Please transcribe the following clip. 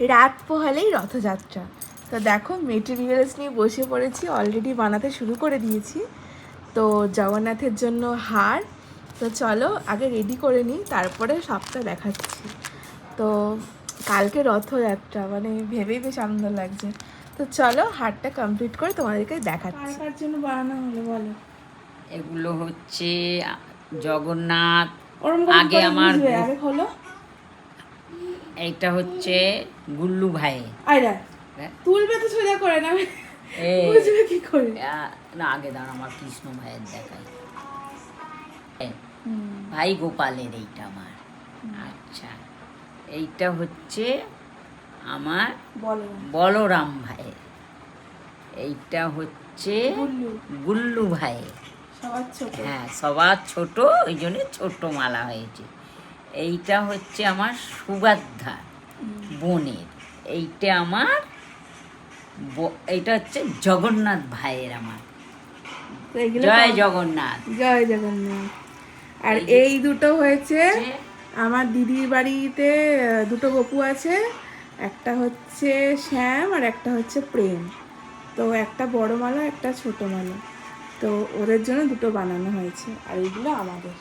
রাত পোহালেই রথযাত্রা। তো দেখো মেটেরিয়ালস নিয়ে বসে পড়েছি, অলরেডি বানাতে শুরু করে দিয়েছি। তো জগন্নাথের জন্য হার, তো চলো আগে রেডি করে নিই, তারপরে সবটা দেখাচ্ছি। তো কালকে রথযাত্রা, মানে ভেবেই বেশ আনন্দ লাগছে। তো চলো হারটা কমপ্লিট করে তোমাদেরকে দেখাচ্ছি। কার জন্য বানানো হলো বলো? এগুলো হচ্ছে জগন্নাথ। ওরম আগে আমার আগে হলো এইটা হচ্ছে গুল্লু ভাই। আইরা তুলবে তো সোজা করে না, বুঝবে কি করে? না আগে দাঁড়, আমার কৃষ্ণ ভাইয়ের দেখাই। ভাই গোপালের এইটা আমার। আচ্ছা, এইটা হচ্ছে আমার বলরাম ভাইয়ের। এইটা হচ্ছে গুল্লু ভাইয়ের। হ্যাঁ, সবার ছোট, ওই জন্য ছোট মালা হয়েছে। এইটা হচ্ছে আমার সুভদ্রা বোনের। এইটা আমার এইটা হচ্ছে জগন্নাথ ভাইয়ের আমার। জয় জগন্নাথ, জয় জগন্নাথ। আর এই দুটো হয়েছে আমার দিদির বাড়িতে, দুটো গপু আছে, একটা হচ্ছে শ্যাম আর একটা হচ্ছে প্রেম। তো একটা বড় মালা, একটা ছোট মালা, তো ওদের জন্য দুটো বানানো হয়েছে, আর এইগুলো আমাদের।